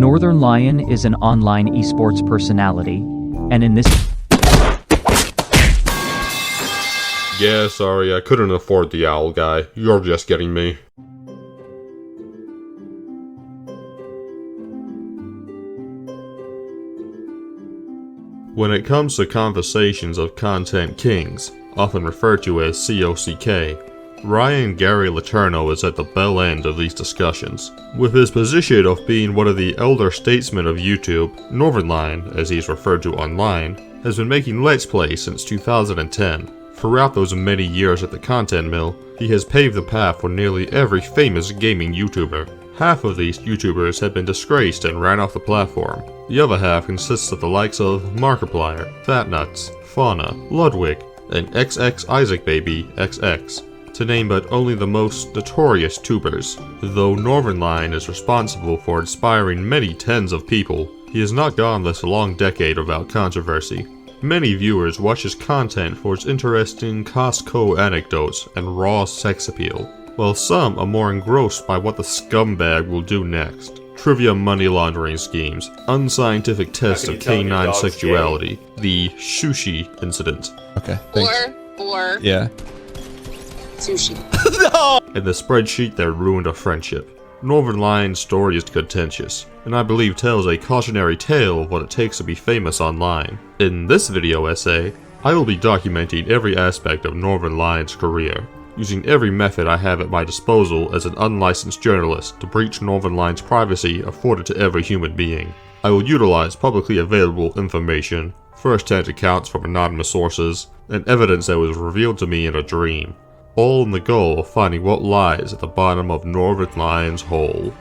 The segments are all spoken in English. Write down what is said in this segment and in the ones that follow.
NorthernLion is an online esports personality, and in this Yeah, sorry, I couldn't afford the owl guy. You're just getting me. When it comes to conversations of content kings, often referred to as COCK, Ryan Gary Letourneau is at the bell end of these discussions. With his position of being one of the elder statesmen of YouTube, NorthernLion, as he's referred to online, has been making Let's Play since 2010. Throughout those many years at the content mill, he has paved the path for nearly every famous gaming YouTuber. Half of these YouTubers have been disgraced and ran off the platform. The other half consists of the likes of Markiplier, Fatnuts, Fauna, Ludwig, and XX Isaac Baby XX, to name but only the most notorious tubers. Though NorthernLion is responsible for inspiring many tens of people, he has not gone this long decade without controversy. Many viewers watch his content for its interesting Costco anecdotes and raw sex appeal, while some are more engrossed by what the scumbag will do next. Trivia money laundering schemes, unscientific tests of canine sexuality, the sushi incident. Okay, thanks. Or Yeah. sushi. No! And the spreadsheet that ruined a friendship. NorthernLion's story is contentious, and I believe tells a cautionary tale of what it takes to be famous online. In this video essay, I will be documenting every aspect of NorthernLion's career, using every method I have at my disposal as an unlicensed journalist to breach NorthernLion's privacy afforded to every human being. I will utilize publicly available information, first-hand accounts from anonymous sources, and evidence that was revealed to me in a dream, all in the goal of finding what lies at the bottom of NorthernLion's hole.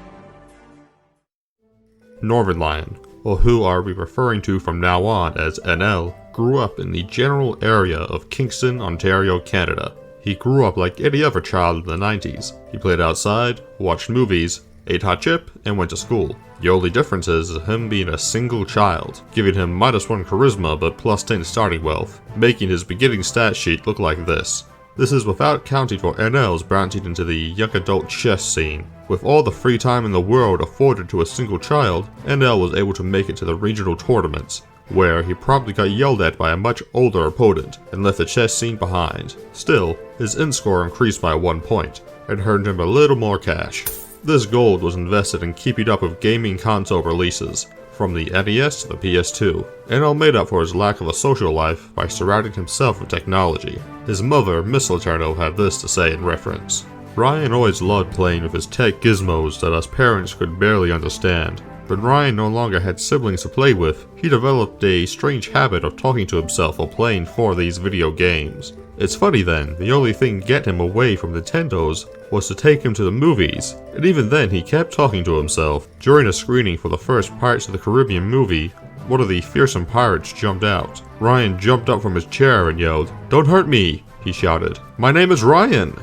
NorthernLion, or who are we referring to from now on as NL, grew up in the general area of Kingston, Ontario, Canada. He grew up like any other child in the 90s. He played outside, watched movies, ate hot chip, and went to school. The only difference is him being a single child, giving him -1 charisma but +10 starting wealth, making his beginning stat sheet look like this. This is without counting for NL's branching into the young adult chess scene. With all the free time in the world afforded to a single child, NL was able to make it to the regional tournaments, where he probably got yelled at by a much older opponent and left the chess scene behind. Still, his int score increased by 1 point, and earned him a little more cash. This gold was invested in keeping up with gaming console releases, from the NES to the PS2, NL made up for his lack of a social life by surrounding himself with technology. His mother, Miss Letourneau, had this to say in reference: "Ryan always loved playing with his tech gizmos that us parents could barely understand. When Ryan no longer had siblings to play with, he developed a strange habit of talking to himself while playing for these video games. It's funny then, the only thing getting him away from Nintendos was to take him to the movies, and even then he kept talking to himself. During a screening for the first Pirates of the Caribbean movie, one of the fearsome pirates jumped out. Ryan jumped up from his chair and yelled, 'Don't hurt me!' he shouted. 'My name is Ryan!'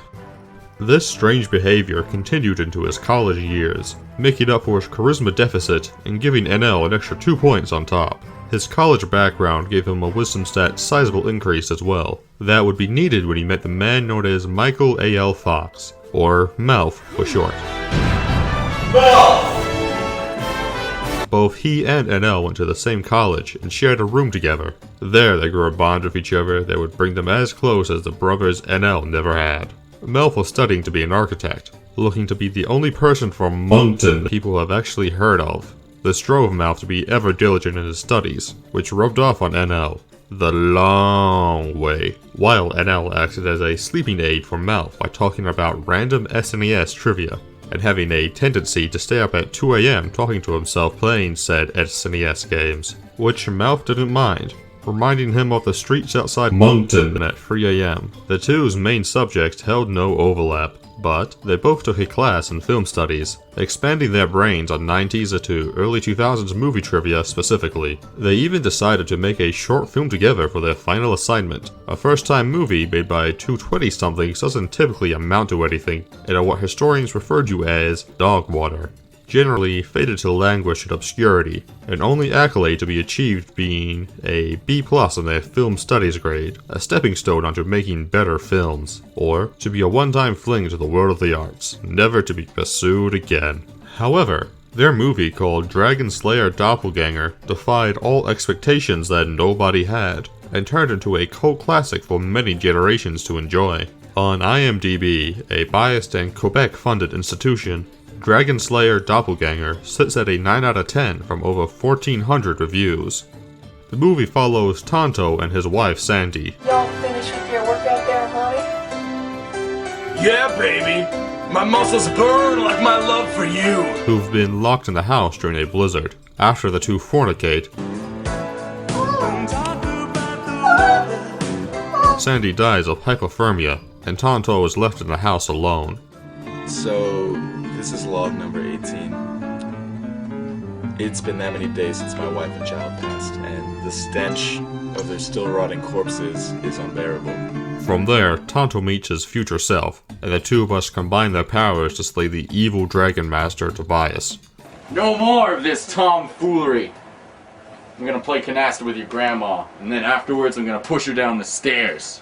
This strange behavior continued into his college years, making up for his charisma deficit and giving NL an extra 2 points on top. His college background gave him a wisdom stat sizable increase as well. That would be needed when he met the man known as Michael A.L. Fox, or Melf for short. Both he and NL went to the same college and shared a room together. There they grew a bond with each other that would bring them as close as the brothers NL never had. Melf was studying to be an architect, looking to be the only person from Moncton people have actually heard of. This drove Melf to be ever diligent in his studies, which rubbed off on NL the long way, while NL acted as a sleeping aid for Melf by talking about random SNES trivia, and having a tendency to stay up at 2 AM talking to himself playing said SNES games, which Melf didn't mind, reminding him of the streets outside Moncton at 3 AM. The two's main subjects held no overlap, but they both took a class in film studies, expanding their brains on 90s to early 2000s movie trivia specifically. They even decided to make a short film together for their final assignment. A first-time movie made by two 20-somethings doesn't typically amount to anything, and are what historians refer to as dog water, generally fated to languish in obscurity, and only accolade to be achieved being a B+ in their film studies grade, a stepping stone onto making better films, or to be a one-time fling to the world of the arts, never to be pursued again. However, Their movie called Dragon Slayer Doppelganger defied all expectations that nobody had, and turned into a cult classic for many generations to enjoy. On IMDb, a biased and Quebec-funded institution, Dragon Slayer Doppelganger sits at a 9 out of 10 from over 1,400 reviews. The movie follows Tonto and his wife Sandy. Y'all finished with your workout there, honey? Yeah, baby. My muscles burn like my love for you. Who've been locked in the house during a blizzard. After the two fornicate, Sandy dies of hypothermia, and Tonto is left in the house alone. So, this is log number 18. It's been that many days since my wife and child passed, and the stench of their still rotting corpses is unbearable. From there, Tonto meets his future self, and the two must combine their powers to slay the evil Dragon Master Tobias. No more of this tomfoolery. I'm gonna play canasta with your grandma, and then afterwards I'm gonna push her down the stairs.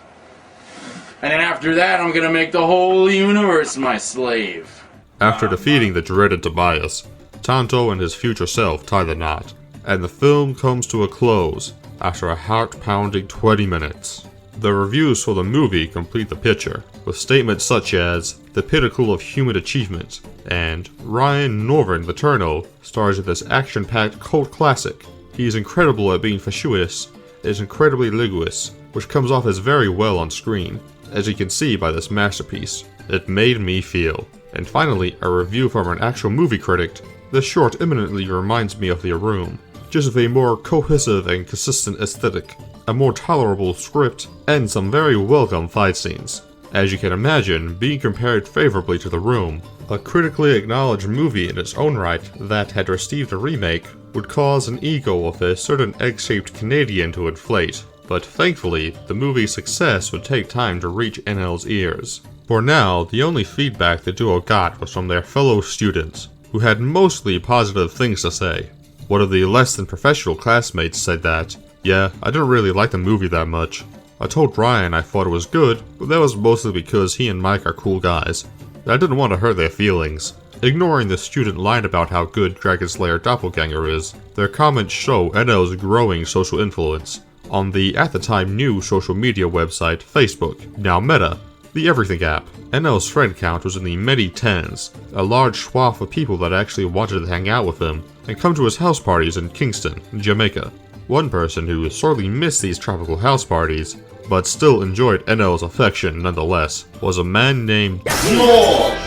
And then after that I'm gonna make the whole universe my slave. After defeating the dreaded Tobias, Tonto and his future self tie the knot, and the film comes to a close after a heart-pounding 20 minutes. The reviews for the movie complete the picture, with statements such as, "The pinnacle of human achievement," and "Ryan Northern Lion stars in this action-packed cult classic. He is incredible at being fatuous, is incredibly linguous, which comes off as very well on screen, as you can see by this masterpiece. It made me feel." And finally, a review from an actual movie critic. "This short eminently reminds me of The Room, just with a more cohesive and consistent aesthetic, a more tolerable script, and some very welcome fight scenes. As you can imagine, being compared favorably to The Room, a critically acknowledged movie in its own right that had received a remake, would cause an ego of a certain egg-shaped Canadian to inflate. But thankfully, the movie's success would take time to reach NL's ears. For now, the only feedback the duo got was from their fellow students, who had mostly positive things to say. One of the less than professional classmates said that, "Yeah, I didn't really like the movie that much. I told Ryan I thought it was good, but that was mostly because he and Mike are cool guys. I didn't want to hurt their feelings." Ignoring the student line about how good Dragon Slayer Doppelganger is, their comments show NL's growing social influence on the at the time new social media website Facebook, now Meta, the Everything app. NL's friend count was in the many tens, a large swath of people that actually wanted to hang out with him and come to his house parties in Kingston, Jamaica. One person who sorely missed these tropical house parties, but still enjoyed NL's affection nonetheless, was a man named George!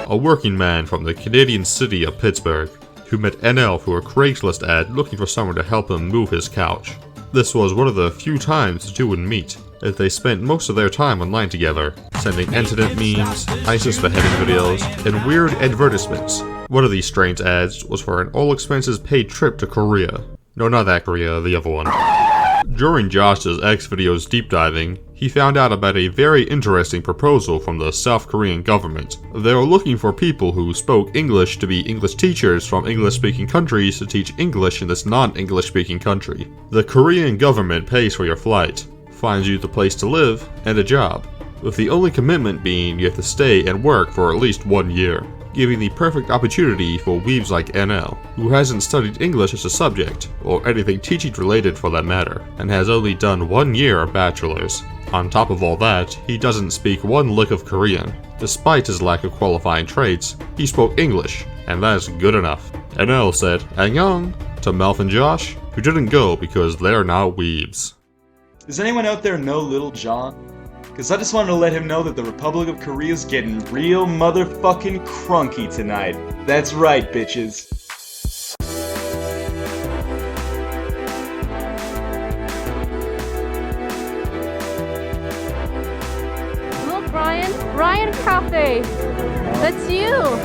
A working man from the Canadian city of Pittsburgh, who met NL through a Craigslist ad looking for someone to help him move his couch. This was one of the few times the two would meet, as they spent most of their time online together, sending incident memes, ISIS beheading videos, and weird advertisements. One of these strange ads was for an all-expenses-paid trip to Korea. No, not that Korea, the other one. During Josh's X videos deep diving, he found out about a very interesting proposal from the South Korean government. They were looking for people who spoke English to be English teachers from English-speaking countries to teach English in this non-English-speaking country. The Korean government pays for your flight, finds you the place to live, and a job, with the only commitment being you have to stay and work for at least 1 year, giving the perfect opportunity for weebs like NL, who hasn't studied English as a subject, or anything teaching related for that matter, and has only done 1 year of bachelor's. On top of all that, he doesn't speak one lick of Korean. Despite his lack of qualifying traits, he spoke English, and that's good enough. NL said "Annyeong" to Melf and Josh, who didn't go because they're now weebs. Does anyone out there know Little John? Cause I just wanted to let him know that the Republic of Korea's getting real motherfucking crunky tonight. That's right, bitches. Look, Ryan Cafe. That's you.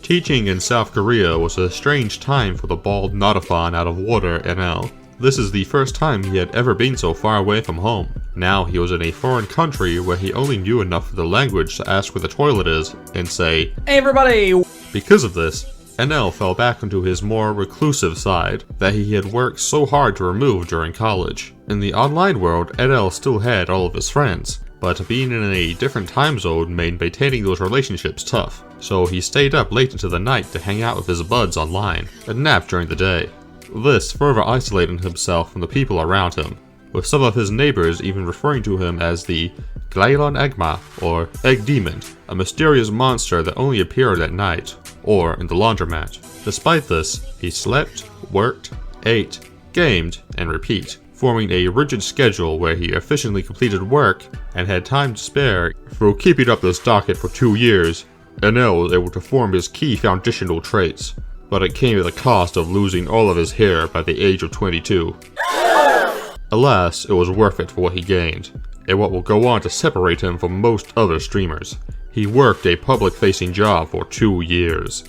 Teaching in South Korea was a strange time for the bald Notathon out of water NL. This is the first time he had ever been so far away from home. Now he was in a foreign country where he only knew enough of the language to ask where the toilet is and say, "Hey everybody!" Because of this, NL fell back into his more reclusive side that he had worked so hard to remove during college. In the online world, NL still had all of his friends, but being in a different time zone made maintaining those relationships tough, so he stayed up late into the night to hang out with his buds online, and nap during the day. This further isolated himself from the people around him, with some of his neighbors even referring to him as the Glailon Egma, or Egg Demon, a mysterious monster that only appeared at night, or in the laundromat. Despite this, he slept, worked, ate, gamed, and repeat, forming a rigid schedule where he efficiently completed work and had time to spare. Through keeping up this docket for 2 years, NL was able to form his key foundational traits, but it came at the cost of losing all of his hair by the age of 22. Alas, it was worth it for what he gained, and what will go on to separate him from most other streamers. He worked a public-facing job for 2 years.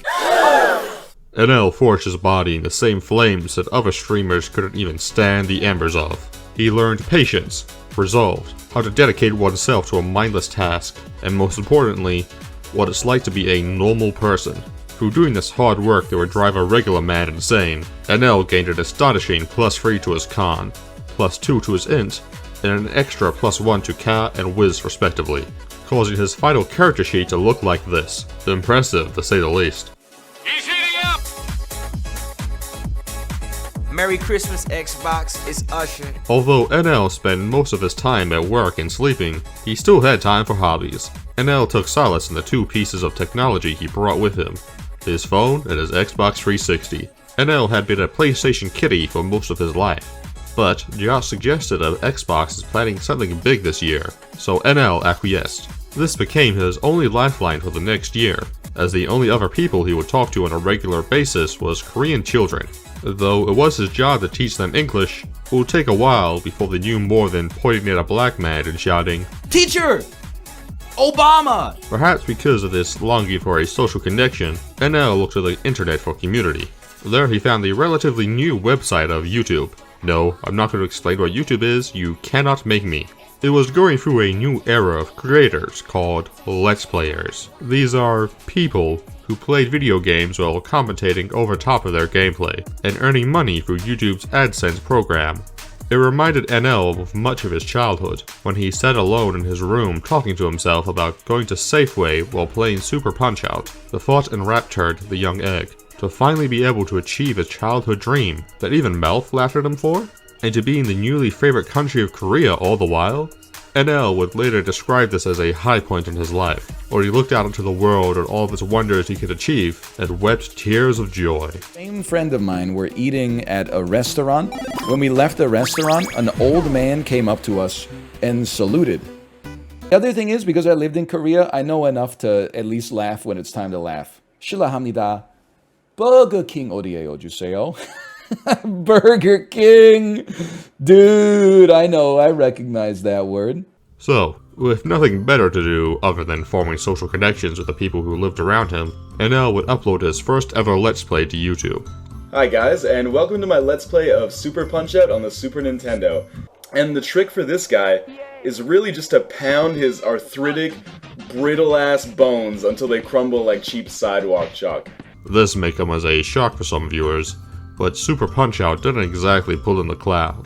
NL forged his body in the same flames that other streamers couldn't even stand the embers of. He learned patience, resolve, how to dedicate oneself to a mindless task, and most importantly, what it's like to be a normal person. Through doing this hard work that would drive a regular man insane, NL gained an astonishing +3 to his con, +2 to his int, and an extra +1 to Ka and Wiz respectively, causing his final character sheet to look like this. Impressive, to say the least. He's heating up! Merry Christmas, Xbox. It's Usher. Although NL spent most of his time at work and sleeping, he still had time for hobbies. NL took solace in the 2 pieces of technology he brought with him, his phone and his Xbox 360. NL had been a PlayStation kiddie for most of his life, but Josh suggested that Xbox is planning something big this year, so NL acquiesced. This became his only lifeline for the next year, as the only other people he would talk to on a regular basis was Korean children. Though it was his job to teach them English, it would take a while before they knew more than pointing at a black man and shouting, Teacher! Obama! Perhaps because of this longing for a social connection, NL looked to the internet for community. There he found the relatively new website of YouTube. No, I'm not going to explain what YouTube is, you cannot make me. It was going through a new era of creators called Let's Players. These are people who played video games while commentating over top of their gameplay, and earning money through YouTube's AdSense program. It reminded NL of much of his childhood, when he sat alone in his room talking to himself about going to Safeway while playing Super Punch-Out. The thought enraptured the young egg, to finally be able to achieve his childhood dream that even Melf laughed at him for, and to be in the newly favorite country of Korea all the while. NL would later describe this as a high point in his life, where he looked out into the world and all of its wonders he could achieve, and wept tears of joy. Same friend of mine were eating at a restaurant. When we left the restaurant, an old man came up to us and saluted. The other thing is, because I lived in Korea, I know enough to at least laugh when it's time to laugh. 실례합니다. Burger King 어디에요 주세요? Burger King! Dude, I know, I recognize that word. So, with nothing better to do other than forming social connections with the people who lived around him, NL would upload his first ever Let's Play to YouTube. Hi guys, and welcome to my Let's Play of Super Punch-Out on the Super Nintendo. And the trick for this guy is really just to pound his arthritic, brittle-ass bones until they crumble like cheap sidewalk chalk. This may come as a shock for some viewers, but Super Punch-Out didn't exactly pull in the cloud.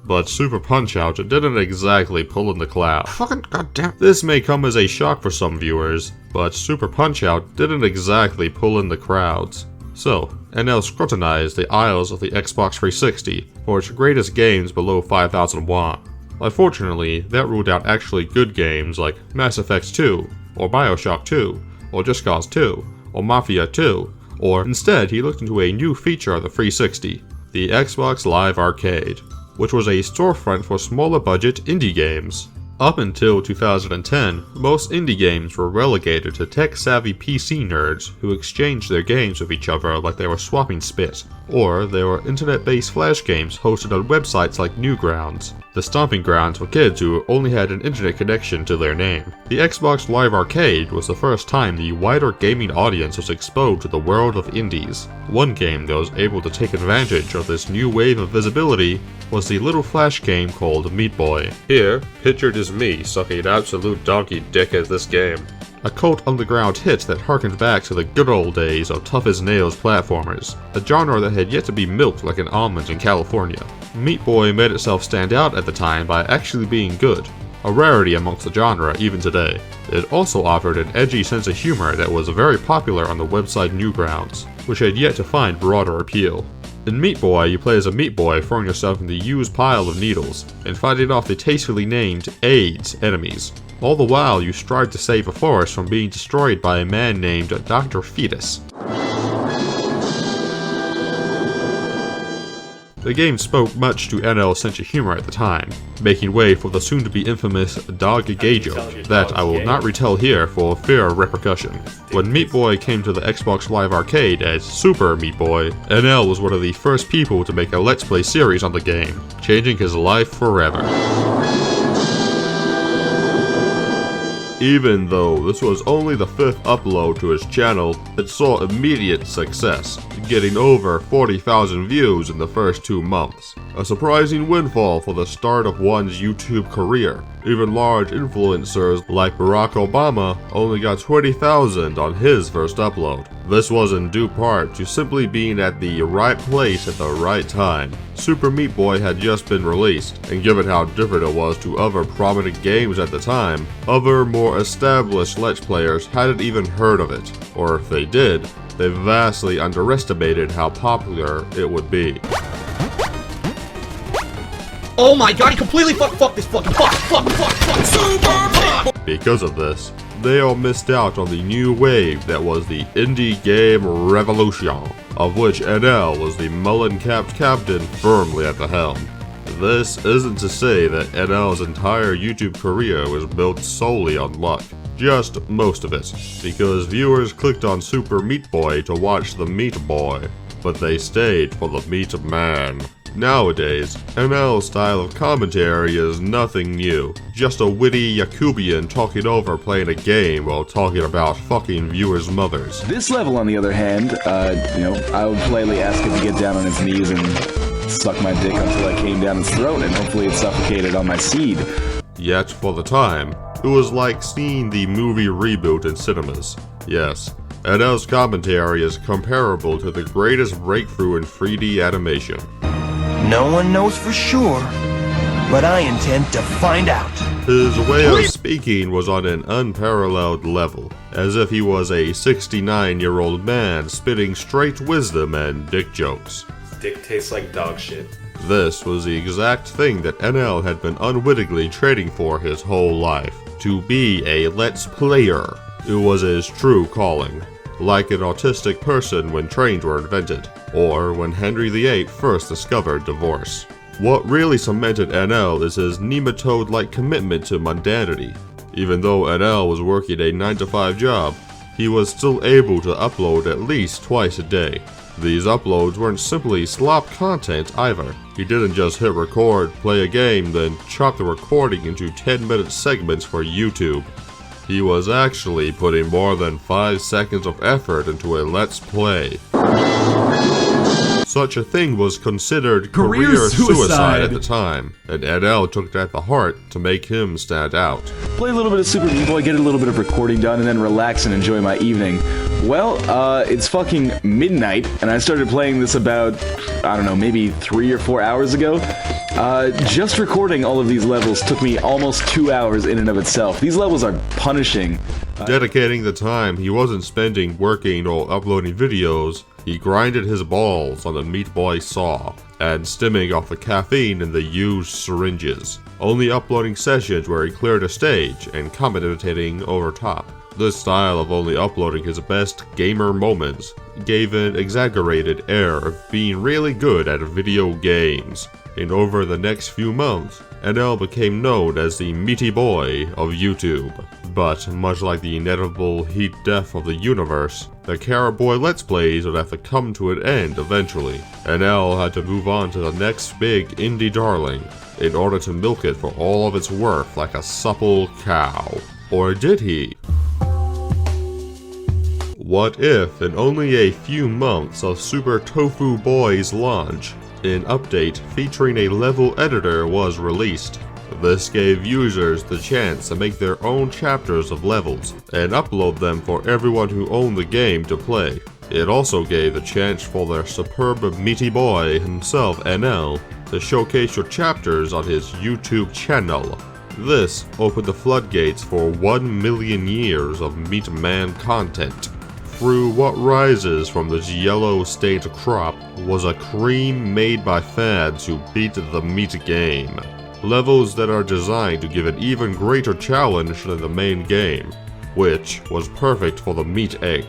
But Super Punch-Out didn't exactly pull in the cloud. Fucking goddamn. This may come as a shock for some viewers, but Super Punch-Out didn't exactly pull in the crowds. So, NL scrutinized the aisles of the Xbox 360 for its greatest games below 5,000 won. Unfortunately, that ruled out actually good games like Mass Effect 2, or Bioshock 2, or Just Cause 2, or Mafia 2, or instead he looked into a new feature of the 360, the Xbox Live Arcade, which was a storefront for smaller budget indie games. Up until 2010, most indie games were relegated to tech-savvy PC nerds who exchanged their games with each other like they were swapping spit, or they were internet-based flash games hosted on websites like Newgrounds, the stomping grounds for kids who only had an internet connection to their name. The Xbox Live Arcade was the first time the wider gaming audience was exposed to the world of indies. One game that was able to take advantage of this new wave of visibility was the little flash game called Meat Boy. Here, pictured is me sucking absolute donkey dick at this game. A cult underground hit that harkened back to the good old days of tough-as-nails platformers, a genre that had yet to be milked like an almond in California. Meat Boy made itself stand out at the time by actually being good, a rarity amongst the genre even today. It also offered an edgy sense of humor that was very popular on the website Newgrounds, which had yet to find broader appeal. In Meat Boy, you play as a meat boy throwing yourself in the used pile of needles and fighting off the tastefully named AIDS enemies. All the while, you strive to save a forest from being destroyed by a man named Dr. Fetus. The game spoke much to NL's sense of humor at the time, making way for the soon-to-be infamous Dog Gay joke that I will not retell here for fear of repercussion. When Meat Boy came to the Xbox Live Arcade as Super Meat Boy, NL was one of the first people to make a Let's Play series on the game, changing his life forever. Even though this was only the 5th upload to his channel, it saw immediate success, getting over 40,000 views in the first 2 months. A surprising windfall for the start of one's YouTube career. Even large influencers like Barack Obama only got 20,000 on his first upload. This was in due part to simply being at the right place at the right time. Super Meat Boy had just been released, and given how different it was to other prominent games at the time, other more established Let's Players hadn't even heard of it, or if they did, they vastly underestimated how popular it would be. Oh my god, he completely fuck this fucking fuck. Because of this, they all missed out on the new wave that was the indie game revolution, of which NL was the mullen-capped captain firmly at the helm. This isn't to say that NL's entire YouTube career was built solely on luck. Just most of it, because viewers clicked on Super Meat Boy to watch the Meat Boy, but they stayed for the Meat Man. Nowadays, NL's style of commentary is nothing new, just a witty Yakubian talking over playing a game while talking about fucking viewers' mothers. This level, on the other hand, I would politely ask him to get down on his knees and suck my dick until I came down his throat, and hopefully it suffocated on my seed. Yet, for the time, it was like seeing the movie reboot in cinemas. Yes, NL's commentary is comparable to the greatest breakthrough in 3D animation. No one knows for sure, but I intend to find out. His way of speaking was on an unparalleled level, as if he was a 69-year-old man spitting straight wisdom and dick jokes. Dick tastes like dog shit. This was the exact thing that NL had been unwittingly trading for his whole life. To be a Let's Player. It was his true calling. Like an autistic person when trains were invented, or when Henry VIII first discovered divorce. What really cemented NL is his nematode-like commitment to mundanity. Even though NL was working a 9-to-5 job, he was still able to upload at least twice a day. These uploads weren't simply slop content either. He didn't just hit record, play a game, then chop the recording into 10-minute segments for YouTube. He was actually putting more than 5 seconds of effort into a Let's Play. Such a thing was considered career suicide at the time, and NL took that to heart to make him stand out. Play a little bit of Super Meat Boy, get a little bit of recording done, and then relax and enjoy my evening. Well, it's fucking midnight, and I started playing this about, I don't know, maybe 3 or 4 hours ago. Just recording all of these levels took me almost 2 hours in and of itself. These levels are punishing. Dedicating the time he wasn't spending working or uploading videos, he grinded his balls on the Meat Boy saw, and stemming off the caffeine in the used syringes. Only uploading sessions where he cleared a stage and commentating over top. This style of only uploading his best gamer moments gave an exaggerated air of being really good at video games. And over the next few months, NL became known as the Meaty Boy of YouTube. But much like the inevitable heat death of the universe, the Carrot Boy Let's Plays would have to come to an end eventually. NL had to move on to the next big indie darling in order to milk it for all of its worth like a supple cow. Or did he? What if, in only a few months of Super Tofu Boy's launch, an update featuring a level editor was released? This gave users the chance to make their own chapters of levels, and upload them for everyone who owned the game to play. It also gave the chance for their superb meaty boy himself, NL, to showcase your chapters on his YouTube channel. This opened the floodgates for 1 million years of Meat Man content. Through what rises from this yellow-stained crop was a cream made by fans who beat the meat game. Levels that are designed to give an even greater challenge than the main game, which was perfect for the meat egg.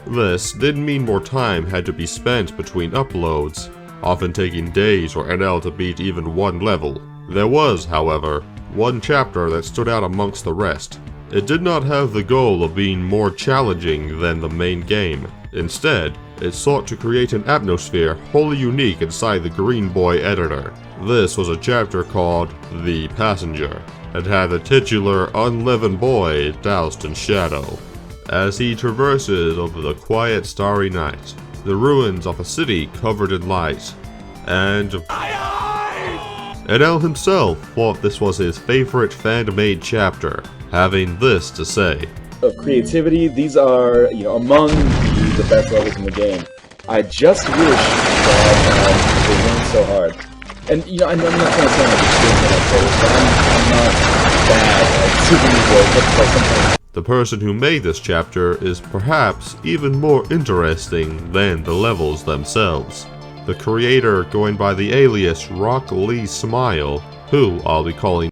This didn't mean more time had to be spent between uploads, often taking days for NL to beat even one level. There was, however, one chapter that stood out amongst the rest. It did not have the goal of being more challenging than the main game. Instead, it sought to create an atmosphere wholly unique inside the Green Boy editor. This was a chapter called The Passenger, and had the titular unleavened boy doused in shadow. As he traverses over the quiet starry night, the ruins of a city covered in light, and NL himself thought this was his favorite fan-made chapter, having this to say. Of creativity, these are, among the best levels in the game. I just wish that they weren't so hard. And, I'm not trying to sound like a kid when I say this, but I'm not bad at Super Meat Boy, but sometimes. The person who made this chapter is perhaps even more interesting than the levels themselves. The creator going by the alias Rock Lee Smile, who I'll be calling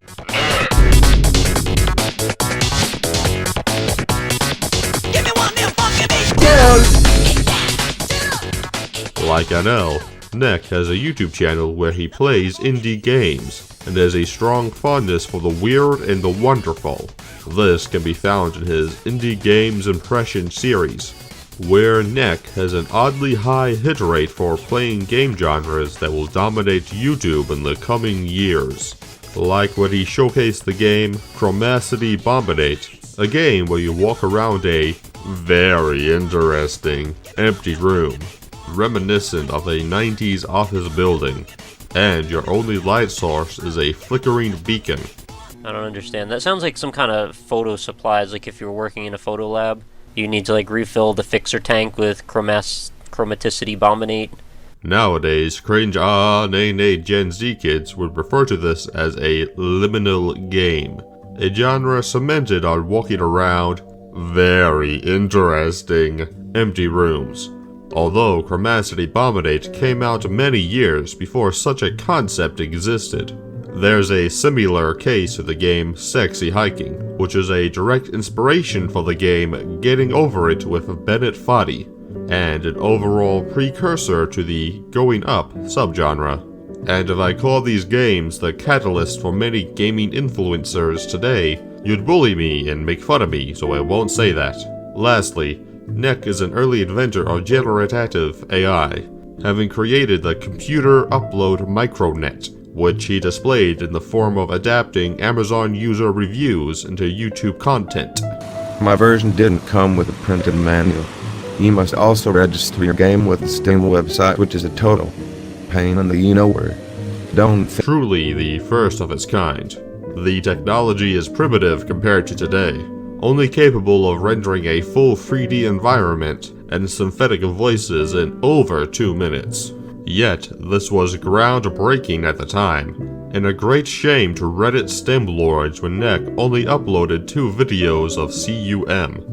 like NL. Neck has a YouTube channel where he plays indie games, and has a strong fondness for the weird and the wonderful. This can be found in his Indie Games Impression series, where Neck has an oddly high hit rate for playing game genres that will dominate YouTube in the coming years. Like when he showcased the game Chromacity Bombinate, a game where you walk around a very interesting empty room, reminiscent of a 90s office building, and your only light source is a flickering beacon. I don't understand. That sounds like some kind of photo supplies, like if you're working in a photo lab, you need to refill the fixer tank with chromaticity bombinate. Nowadays, cringe nay Gen Z kids would refer to this as a liminal game, a genre cemented on walking around very interesting empty rooms. Although Chromacity Bombinate came out many years before such a concept existed. There's a similar case to the game Sexy Hiking, which is a direct inspiration for the game Getting Over It with Bennett Foddy, and an overall precursor to the Going Up subgenre. And if I call these games the catalyst for many gaming influencers today, you'd bully me and make fun of me, so I won't say that. Lastly, Neck is an early inventor of generative AI, having created the Computer Upload Micronet, which he displayed in the form of adapting Amazon user reviews into YouTube content. My version didn't come with a printed manual. You must also register your game with the Steam website, which is a total pain in the you-know-where. Truly the first of its kind. The technology is primitive compared to today, only capable of rendering a full 3D environment and synthetic voices in over 2 minutes. Yet, this was groundbreaking at the time, and a great shame to Reddit STEM lords when Neck only uploaded 2 videos of CUM.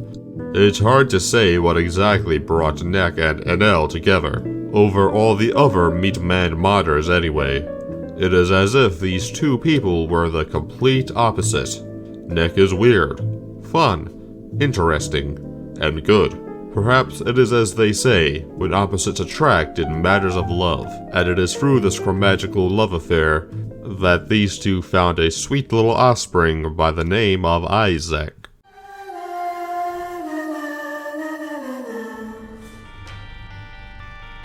It's hard to say what exactly brought Neck and NL together, over all the other Meat Man modders anyway. It is as if these 2 people were the complete opposite. Neck is weird, fun, interesting, and good. Perhaps it is as they say, when opposites attract in matters of love, and it is through this chromagical love affair that these 2 found a sweet little offspring by the name of Isaac.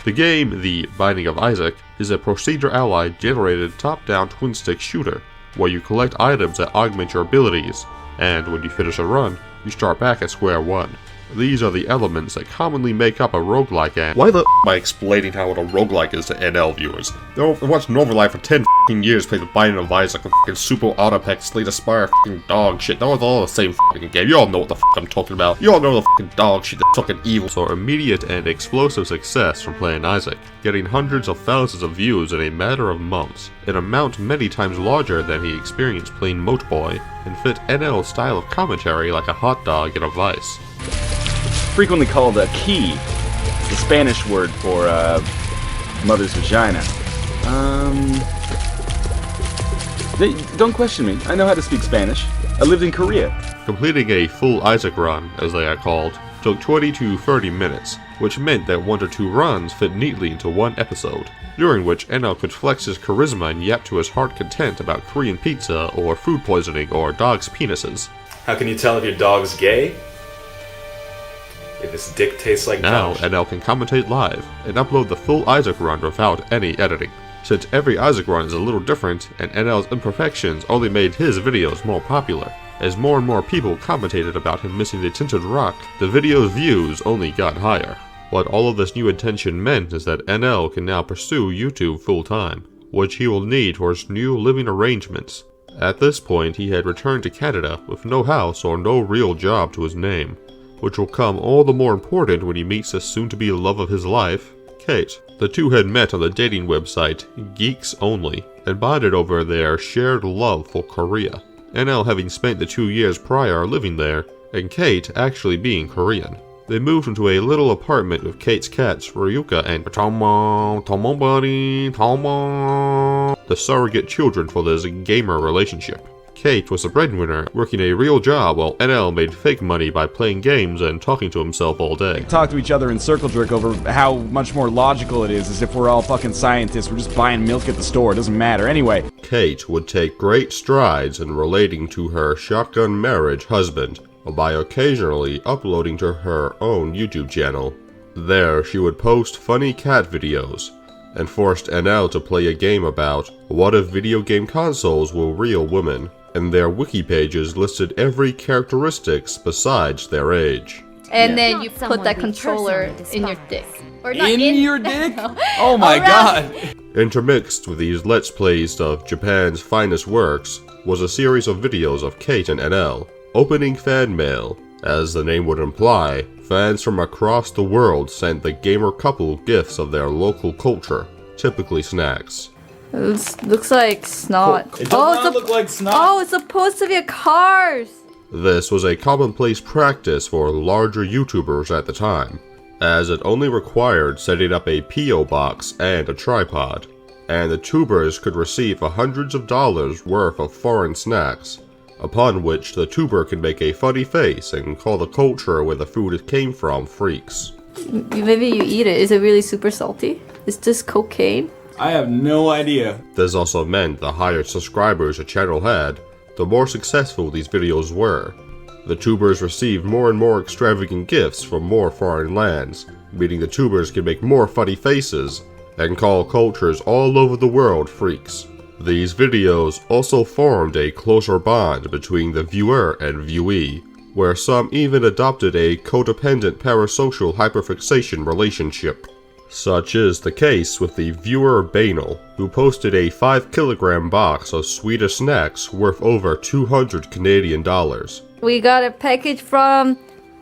The game, The Binding of Isaac, is a procedure-allied generated top-down twin-stick shooter, where you collect items that augment your abilities, and when you finish a run, you start back at square one. These are the elements that commonly make up a roguelike, and why the am I explaining how what a roguelike is to NL viewers? They watched NorthernLion for 10 years, played the Binding of Isaac, Super Autopec, Slate Aspire, dog shit. That was all the same game. You all know what the I'm talking about. You all know the dog shit that's fucking evil. So immediate and explosive success from playing Isaac, getting hundreds of thousands of views in a matter of months, an amount many times larger than he experienced playing Moat Boy, and fit NL's style of commentary like a hot dog in a vice. Frequently called a key, the Spanish word for mother's vagina. Don't question me. I know how to speak Spanish. I lived in Korea. Completing a full Isaac run, as they are called, took 20 to 30 minutes, which meant that 1 or 2 runs fit neatly into one episode, during which NL could flex his charisma and yap to his heart content about Korean pizza or food poisoning or dogs' penises. How can you tell if your dog's gay? If his dick tastes like now, dog. NL can commentate live and upload the full Isaac run without any editing. Since every Isaac run is a little different, and NL's imperfections only made his videos more popular. As more and more people commentated about him missing the tinted rock, the video's views only got higher. What all of this new attention meant is that NL can now pursue YouTube full-time, which he will need for his new living arrangements. At this point, he had returned to Canada with no house or no real job to his name, which will come all the more important when he meets the soon-to-be love of his life, Kate. The two had met on the dating website Geeks Only and bonded over their shared love for Korea, NL having spent the 2 years prior living there, and Kate actually being Korean. They moved into a little apartment with Kate's cats Ryuka and the surrogate children for this gamer relationship. Kate was a breadwinner, working a real job, while NL made fake money by playing games and talking to himself all day. Talk to each other in circle jerk over how much more logical it is, as if we're all fucking scientists. We're just buying milk at the store. It doesn't matter. Anyway. Kate would take great strides in relating to her shotgun marriage husband, by occasionally uploading to her own YouTube channel. There, she would post funny cat videos, and forced NL to play a game about what if video game consoles were real women, and their wiki pages listed every characteristics besides their age. And then you put that controller in your dick. Or not In your dick? Oh my Around. god! Intermixed with these Let's Plays of Japan's finest works was a series of videos of Kate and NL opening fan mail. As the name would imply, fans from across the world sent the gamer couple gifts of their local culture, typically snacks. It looks like snot. It does not look like snot. Oh, it's supposed to be a cars. This was a commonplace practice for larger YouTubers at the time, as it only required setting up a P.O. box and a tripod, and the tubers could receive hundreds of dollars worth of foreign snacks, upon which the tuber can make a funny face and call the culture where the food came from freaks. Maybe you eat it. Is it really super salty? Is this cocaine? I have no idea. This also meant the higher subscribers a channel had, the more successful these videos were. The tubers received more and more extravagant gifts from more foreign lands, meaning the tubers could make more funny faces and call cultures all over the world freaks. These videos also formed a closer bond between the viewer and viewee, where some even adopted a codependent parasocial hyperfixation relationship. Such is the case with the viewer Banal, who posted a 5-kilogram box of Swedish snacks worth over 200 Canadian dollars. We got a package from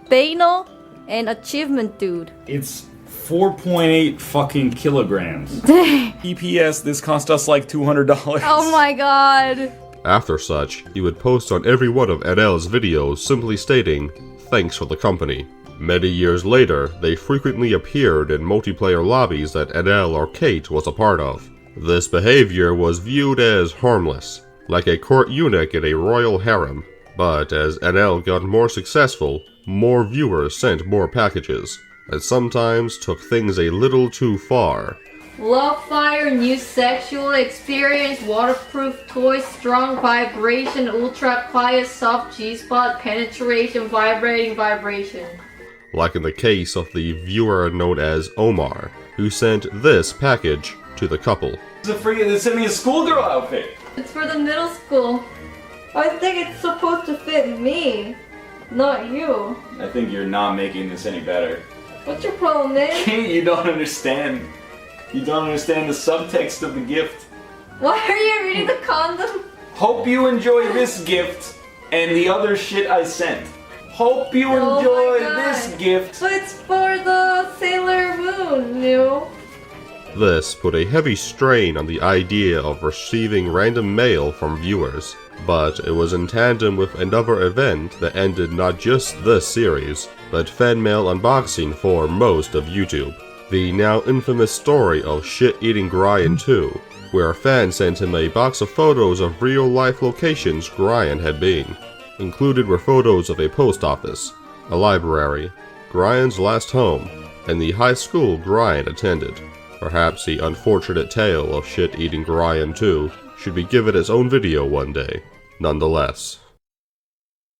Banal and Achievement Dude. It's 4.8 fucking kilograms. PPS, this cost us like $200. Oh my god. After such, he would post on every one of NL's videos simply stating, "Thanks for the company." Many years later, they frequently appeared in multiplayer lobbies that NL or Kate was a part of. This behavior was viewed as harmless, like a court eunuch in a royal harem, but as NL got more successful, more viewers sent more packages, and sometimes took things a little too far. Love fire, new sexual experience, waterproof toys, strong vibration, ultra quiet, soft G-spot, penetration, vibrating vibration. Like in the case of the viewer known as Omar, who sent this package to the couple. They sent me a schoolgirl outfit. It's for the middle school. I think it's supposed to fit me. Not you. I think you're not making this any better. What's your problem, Nick? You don't understand. You don't understand the subtext of the gift. Why are you reading the condom? Hope you enjoy this gift and the other shit I sent. Hope you enjoy this gift. But it's for the Sailor Moon, This put a heavy strain on the idea of receiving random mail from viewers, but it was in tandem with another event that ended not just this series, but fan mail unboxing for most of YouTube. The now infamous story of Shit-Eating Brian 2, where a fan sent him a box of photos of real-life locations Brian had been. Included were photos of a post office, a library, Brian's last home, and the high school Brian attended. Perhaps the unfortunate tale of Shit-Eating Brian 2 should be given its own video one day, nonetheless.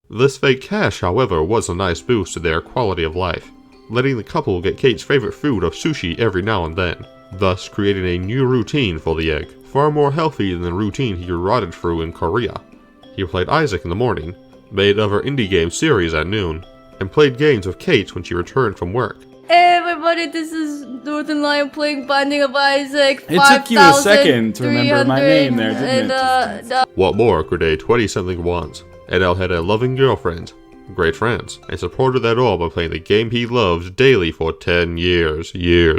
This fake cash, however, was a nice boost to their quality of life, letting the couple get Kate's favorite food of sushi every now and then, thus creating a new routine for the egg, far more healthy than the routine he rotted through in Korea. He played Isaac in the morning, made other indie game series at noon, and played games with Kate when she returned from work. Hey everybody, this is NorthernLion playing Binding of Isaac. It took you a second to remember my name there, didn't it? What more could a 20-something want? NL had a loving girlfriend, great friends, and supported that all by playing the game he loved daily for 10 years. Years.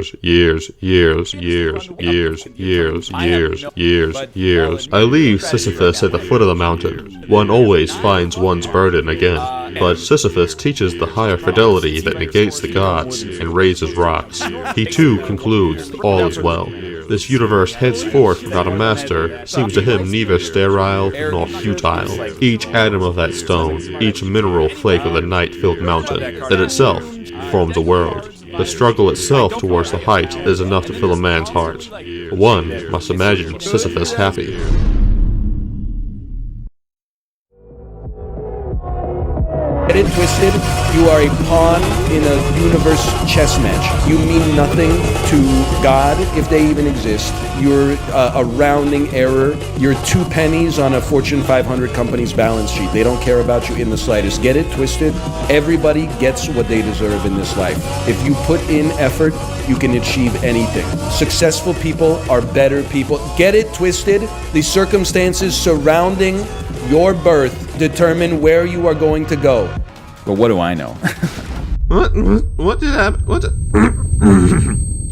I leave Sisyphus at the foot of the mountain. One always finds one's burden again. But Sisyphus teaches the higher fidelity that negates the gods and raises rocks. He too concludes all is well. This universe henceforth without a master seems to him neither sterile nor futile. Each atom of that stone, each mineral flake of the night-filled mountain, that itself forms a world. The struggle itself towards the height is enough to fill a man's heart. One must imagine Sisyphus happy. Get it twisted, you are a pawn in a universe chess match. You mean nothing to God, if they even exist. You're a rounding error. You're 2 pennies on a Fortune 500 company's balance sheet. They don't care about you in the slightest. Get it twisted. Everybody gets what they deserve in this life. If you put in effort, you can achieve anything. Successful people are better people. Get it twisted. The circumstances surrounding your birth determine where you are going to go. But what do I know? What did happen?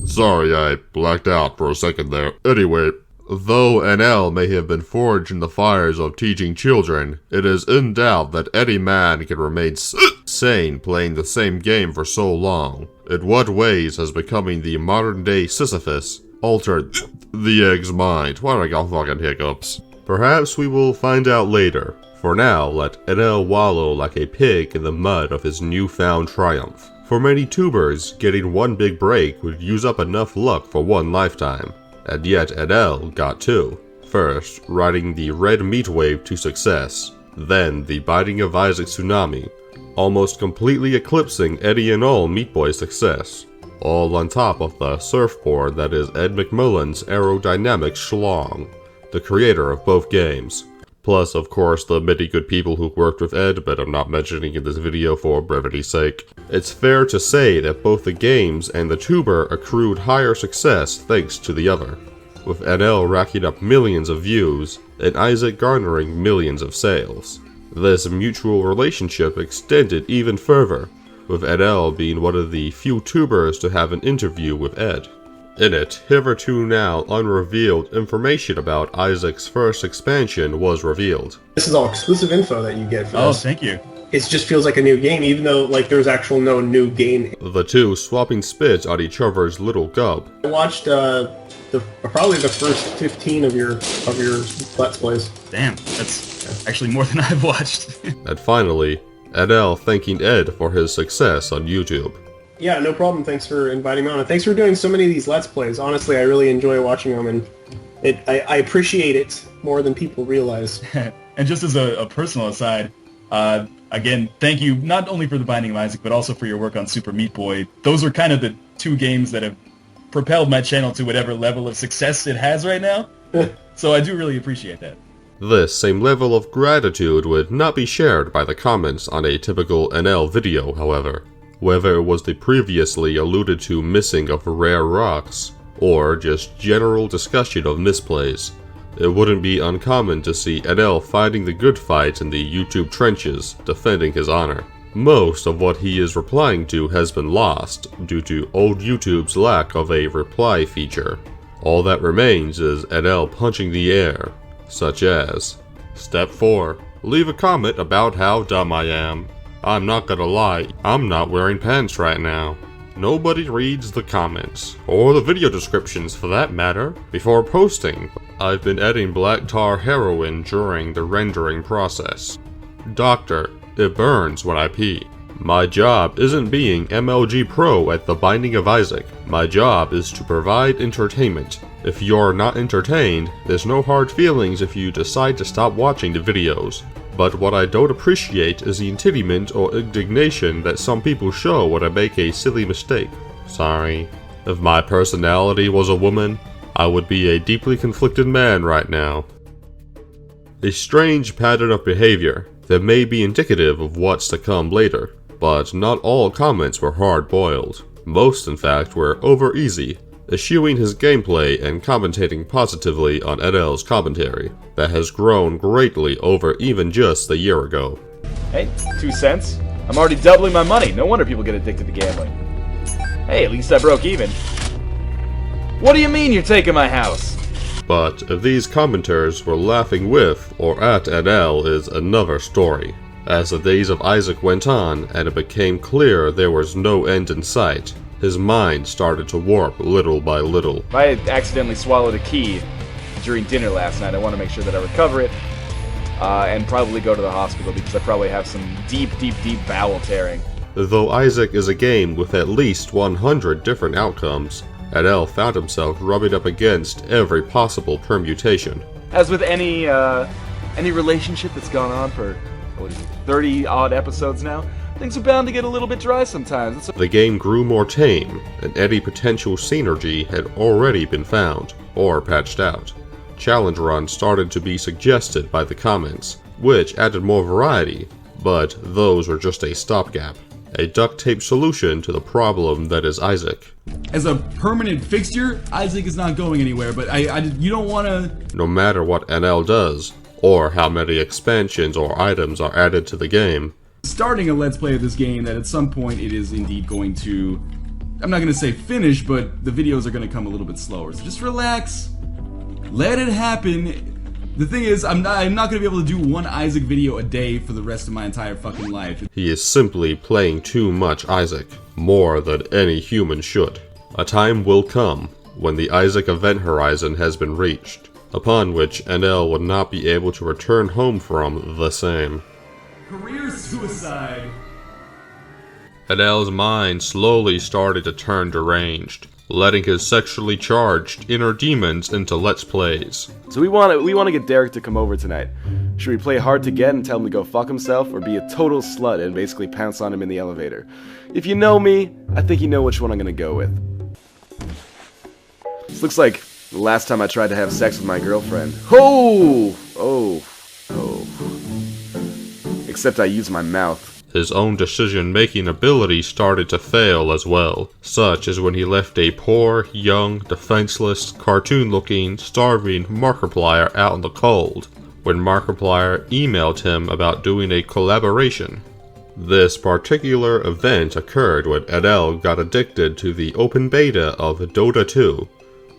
Sorry, I blacked out for a second there. Anyway, though NL may have been forged in the fires of teaching children, it is in doubt that any man can remain sane playing the same game for so long. In what ways has becoming the modern-day Sisyphus altered the egg's mind? Why do I got fucking hiccups? Perhaps we will find out later. For now, let NL wallow like a pig in the mud of his newfound triumph. For many tubers, getting one big break would use up enough luck for one lifetime. And yet NL got 2. First, riding the red meat wave to success. Then, the Binding of Isaac tsunami, almost completely eclipsing any and all Meat Boy's success. All on top of the surfboard that is Ed McMillan's aerodynamic schlong, the creator of both games. Plus, of course, the many good people who worked with Ed, but I'm not mentioning in this video for brevity's sake. It's fair to say that both the games and the tuber accrued higher success thanks to the other, with NL racking up millions of views and Isaac garnering millions of sales. This mutual relationship extended even further, with NL being one of the few tubers to have an interview with Ed. In it, hitherto now unrevealed information about Isaac's first expansion was revealed. This is all exclusive info that you get for this. Oh, thank you. It just feels like a new game, even though there's actual no new game. The two swapping spits on each other's little gub. I watched probably the first 15 of your Let's Plays. Damn, that's actually more than I've watched. And finally, NL thanking Ed for his success on YouTube. Yeah, no problem. Thanks for inviting me on. And thanks for doing so many of these Let's Plays. Honestly, I really enjoy watching them, and I appreciate it more than people realize. And just as a personal aside, again, thank you not only for the Binding of Isaac, but also for your work on Super Meat Boy. Those are kind of the 2 games that have propelled my channel to whatever level of success it has right now. So I do really appreciate that. This same level of gratitude would not be shared by the comments on a typical NL video, however. Whether it was the previously alluded to missing of rare rocks, or just general discussion of misplays, it wouldn't be uncommon to see NL fighting the good fight in the YouTube trenches, defending his honor. Most of what he is replying to has been lost due to old YouTube's lack of a reply feature. All that remains is NL punching the air, such as, Step 4. Leave a comment about how dumb I am. I'm not gonna lie, I'm not wearing pants right now. Nobody reads the comments, or the video descriptions for that matter, before posting. I've been adding black tar heroin during the rendering process. Doctor, it burns when I pee. My job isn't being MLG Pro at the Binding of Isaac. My job is to provide entertainment. If you're not entertained, there's no hard feelings if you decide to stop watching the videos. But what I don't appreciate is the entitlement or indignation that some people show when I make a silly mistake. Sorry. If my personality was a woman, I would be a deeply conflicted man right now. A strange pattern of behavior that may be indicative of what's to come later, but not all comments were hard-boiled. Most, in fact, were over-easy, eschewing his gameplay and commentating positively on NL's commentary that has grown greatly over even just a year ago. Hey, 2 cents. I'm already doubling my money. No wonder people get addicted to gambling. Hey, at least I broke even. What do you mean you're taking my house? But if these commenters were laughing with or at NL is another story. As the days of Isaac went on and it became clear there was no end in sight, his mind started to warp little by little. I accidentally swallowed a key during dinner last night. I want to make sure that I recover it, and probably go to the hospital because I probably have some deep bowel tearing. Though Isaac is a game with at least 100 different outcomes, NL found himself rubbing up against every possible permutation. As with any relationship that's gone on for 30-odd episodes now, things are bound to get a little bit dry sometimes. The game grew more tame, and any potential synergy had already been found, or patched out. Challenge runs started to be suggested by the comments, which added more variety, but those were just a stopgap. A duct tape solution to the problem that is Isaac. As a permanent fixture, Isaac is not going anywhere, but you don't want to... No matter what NL does, or how many expansions or items are added to the game, starting a Let's Play of this game that at some point it is indeed going to... I'm not going to say finish, but the videos are going to come a little bit slower. So just relax. Let it happen. The thing is, I'm not going to be able to do one Isaac video a day for the rest of my entire fucking life. He is simply playing too much Isaac, more than any human should. A time will come when the Isaac event horizon has been reached, upon which NL would not be able to return home from the same. Career suicide. NL's mind slowly started to turn deranged, letting his sexually charged inner demons into Let's Plays. So we want to get Derek to come over tonight. Should we play hard to get and tell him to go fuck himself, or be a total slut and basically pounce on him in the elevator? If you know me, I think you know which one I'm gonna go with. This looks like the last time I tried to have sex with my girlfriend. Oh! Except I used my mouth. His own decision-making ability started to fail as well, such as when he left a poor, young, defenseless, cartoon-looking, starving Markiplier out in the cold, when Markiplier emailed him about doing a collaboration. This particular event occurred when NL got addicted to the open beta of Dota 2,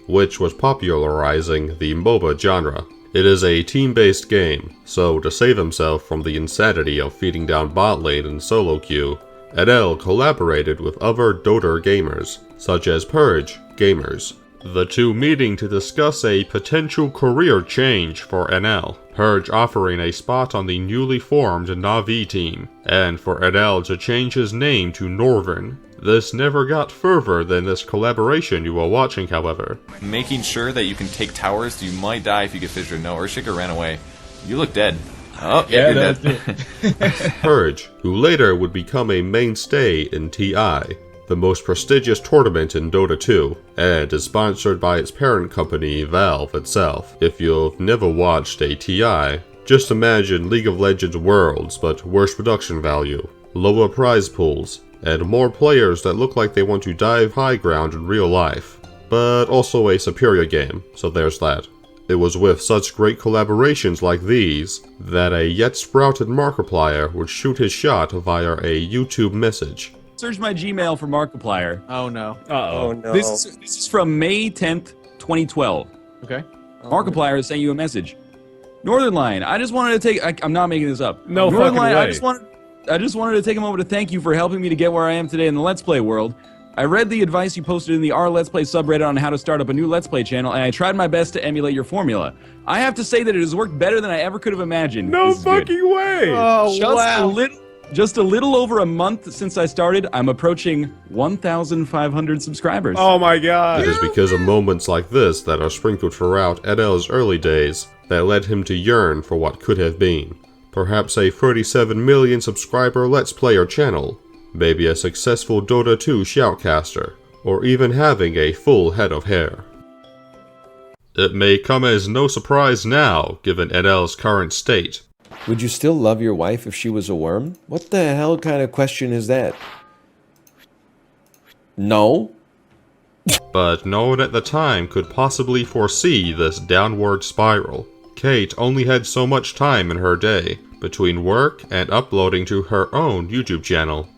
which was popularizing the MOBA genre. It is a team-based game, so to save himself from the insanity of feeding down bot lane and solo queue, NL collaborated with other Dota gamers, such as Purge gamers, the two meeting to discuss a potential career change for NL, Purge offering a spot on the newly formed Na'Vi team, and for NL to change his name to Northern. This never got further than this collaboration you are watching, however. Making sure that you can take towers, you might die if you get fissured. No, Urshiker ran away. You look dead. Oh, yeah, you're dead. Purge, who later would become a mainstay in TI, the most prestigious tournament in Dota 2, and is sponsored by its parent company, Valve itself. If you've never watched a TI, just imagine League of Legends Worlds, but worse production value, lower prize pools, and more players that look like they want to dive high ground in real life, but also a superior game, so there's that. It was with such great collaborations like these that a yet sprouted Markiplier would shoot his shot via a YouTube message. Search my Gmail for Markiplier. Oh no. Uh-oh. Oh no. This is from May 10th, 2012. Okay. Markiplier is sending you a message. NorthernLion, I just wanted to take... I'm not making this up. No fucking way. I just wanted to take a moment to thank you for helping me to get where I am today in the Let's Play world. I read the advice you posted in the R Let's Play subreddit on how to start up a new Let's Play channel, and I tried my best to emulate your formula. I have to say that it has worked better than I ever could have imagined. No This is good. fucking way. Oh wow. Just a little over a month since I started, I'm approaching 1,500 subscribers. Oh my god. It is because of moments like this that are sprinkled throughout NL's early days that led him to yearn for what could have been. Perhaps a 37 million subscriber Let's Player channel, maybe a successful Dota 2 shoutcaster, or even having a full head of hair. It may come as no surprise now, given NL's current state. Would you still love your wife if she was a worm? What the hell kind of question is that? No? But no one at the time could possibly foresee this downward spiral. Kate only had so much time in her day, between work and uploading to her own YouTube channel.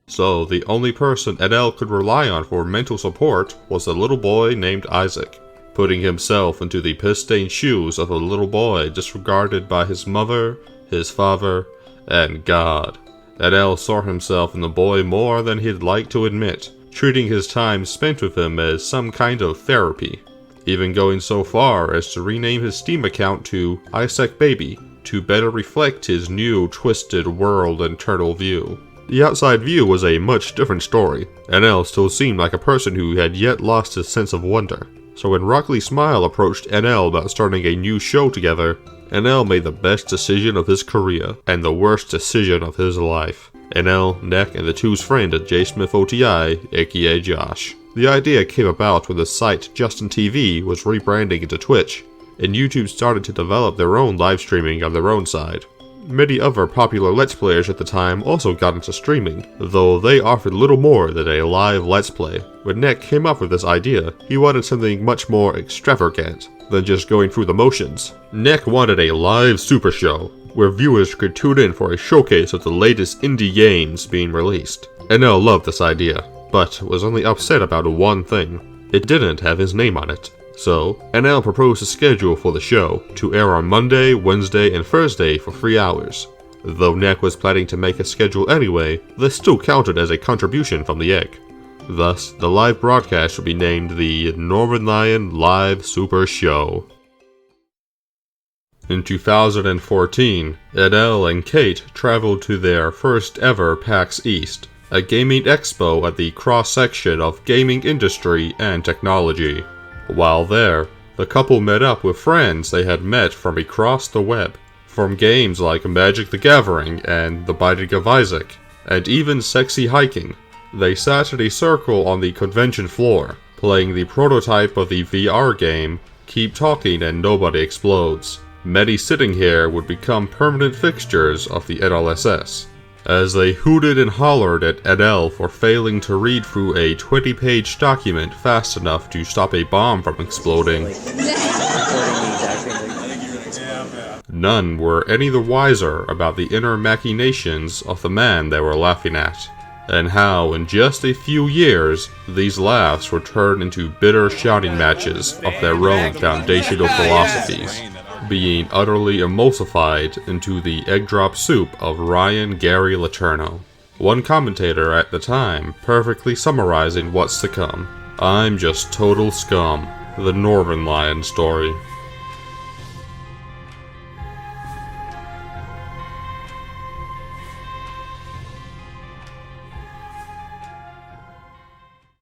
So the only person NL could rely on for mental support was a little boy named Isaac, putting himself into the piss-stained shoes of a little boy disregarded by his mother, his father, and God. NL saw himself in the boy more than he'd like to admit, treating his time spent with him as some kind of therapy, even going so far as to rename his Steam account to Isaac Baby to better reflect his new twisted world internal view. The outside view was a much different story. NL still seemed like a person who had yet lost his sense of wonder. So when Rockley Smile approached NL about starting a new show together, NL made the best decision of his career, and the worst decision of his life. NL, Neck, and the two's friend at JSmithOTI, aka Josh. The idea came about when the site Justin TV was rebranding into Twitch, and YouTube started to develop their own live streaming on their own side. Many other popular Let's Players at the time also got into streaming, though they offered little more than a live Let's Play. When Nick came up with this idea, he wanted something much more extravagant than just going through the motions. Nick wanted a live super show, where viewers could tune in for a showcase of the latest indie games being released. NL loved this idea, but was only upset about one thing. It didn't have his name on it. So, NL proposed a schedule for the show to air on Monday, Wednesday, and Thursday for 3 hours. Though Nick was planning to make a schedule anyway, this still counted as a contribution from the egg. Thus, the live broadcast would be named the NorthernLion Live Super Show. In 2014, NL and Kate traveled to their first ever PAX East, a gaming expo at the cross-section of gaming industry and technology. While there, the couple met up with friends they had met from across the web, from games like Magic the Gathering and The Binding of Isaac, and even Sexy Hiking. They sat in a circle on the convention floor, playing the prototype of the VR game, Keep Talking and Nobody Explodes. Many sitting here would become permanent fixtures of the NLSS. As they hooted and hollered at NL for failing to read through a 20-page document fast enough to stop a bomb from exploding, none were any the wiser about the inner machinations of the man they were laughing at, and how in just a few years these laughs were turned into bitter shouting matches of their own foundational philosophies, being utterly emulsified into the egg drop soup of Ryan Gary Laterno. One commentator at the time perfectly summarizing what's to come. I'm just total scum. The NorthernLion story.